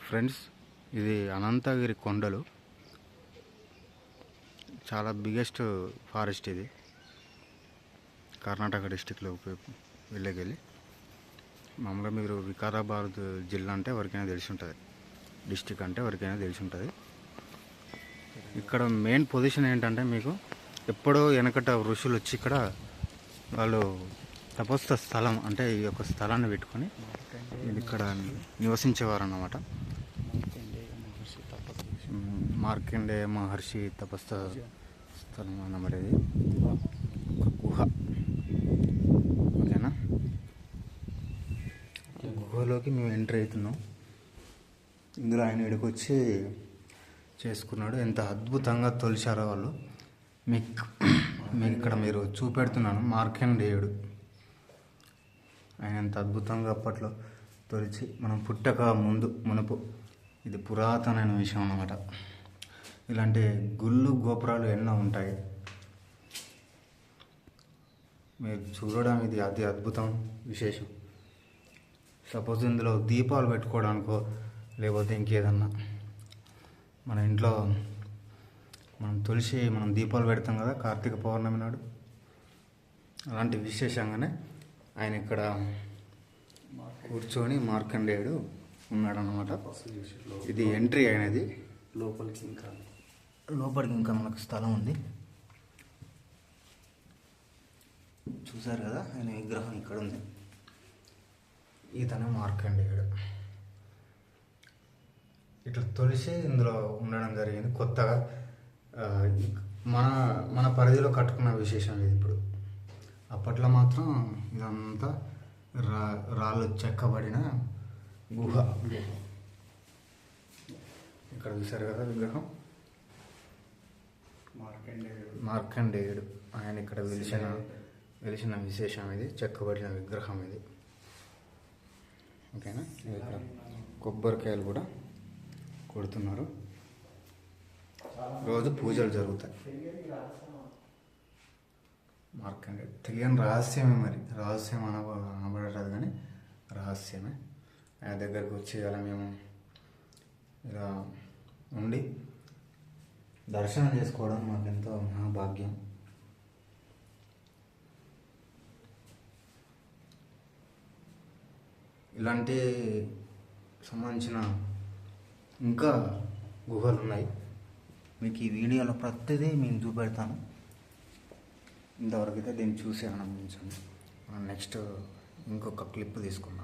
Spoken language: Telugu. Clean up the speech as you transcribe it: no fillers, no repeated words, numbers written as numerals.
ఫ్రెండ్స్, ఇది అనంతగిరి కొండలు. చాలా బిగ్గెస్ట్ ఫారెస్ట్ ఇది. కర్ణాటక డిస్టిక్లో వెళ్ళి మామూలుగా మీరు వికారాబాద్ జిల్లా అంటే ఎవరికైనా తెలిసి ఉంటుంది, డిస్టిక్ అంటే ఎవరికైనా తెలిసి ఉంటుంది. ఇక్కడ మెయిన్ పొజిషన్ ఏంటంటే, మీకు ఎప్పుడో వెనకట ఋషులు వచ్చి ఇక్కడ వాళ్ళు తపస్సు స్థలం అంటే ఈ యొక్క స్థలాన్ని పెట్టుకొని ఇక్కడ నివసించేవారు అన్నమాట. మార్కండేయ మహర్షి తపస్సు స్థలం అన్నమాట. ఇది ఒక గుహ. ఓకేనా, గుహలోకి మేము ఎంటర్ అవుతున్నాం. ఇందులో ఆయన ఇక్కడికి వచ్చి చేసుకున్నాడు. ఎంత అద్భుతంగా తొలిచారో వాళ్ళు. మీకు ఇక్కడ మీరు చూపెడుతున్నాను. మార్కండేయుడు ఆయన ఎంత అద్భుతంగా అప్పట్లో తొలిచి మనం పుట్టక మునుపు ఇది పురాతనమైన విషయం అన్నమాట. ఇలాంటి గుళ్ళు గోపురాలు ఎన్నో ఉంటాయి. మీరు చూడడం ఇది అతి అద్భుతం, విశేషం. సపోజ్ ఇందులో దీపాలు పెట్టుకోవడానికో లేకపోతే ఇంకేదన్నా మన ఇంట్లో మనం దీపాలు పెడతాం కదా కార్తీక పౌర్ణమి నాడు, అలాంటి విశేషంగానే ఆయన ఇక్కడ కూర్చొని మార్కండేయుడు ఉన్నాడు అన్నమాట. ఇది ఎంట్రీ అయినది. లోపలికి ఇంకా మనకు స్థలం ఉంది. చూసారు కదా, ఆయన విగ్రహం ఇక్కడ ఉంది. ఇతను మార్కండేయుడు. ఇట్లా తొలిసి ఇందులో ఉండడం జరిగింది. కొత్తగా మన పరిధిలో కట్టుకున్న విశేషం ఇది. ఇప్పుడు అప్పట్లో మాత్రం ఇదంతా రాళ్ళు చెక్కబడిన గుహ. ఇక్కడ చూసారు కదా విగ్రహం, మార్కండేయుడు. ఆయన ఇక్కడ వెలిసిన విశేషం ఇది, చెక్కబడిన విగ్రహం ఇది. ఓకేనా, ఇక్కడ కొబ్బరికాయలు కూడా కొడుతున్నారు. రోజు పూజలు జరుగుతాయి. మార్కండేయుడు తెలియని రహస్యమే. మరి రహస్యం అనబడదు కానీ రహస్యమే. ఆయన దగ్గరకు వచ్చి అలా మేము ఇలా ఉండి దర్శనం చేసుకోవడం మాకెంతో మహాభాగ్యం. ఇలాంటి సంబంధించిన ఇంకా గుహలు ఉన్నాయి. మీకు ఈ వీడియోలో ప్రతిదీ మేము చూపెడతాను. ఇంతవరకు అయితే దీన్ని చూసి ఆనందించండి. నెక్స్ట్ ఇంకొక క్లిప్ తీసుకుందాం.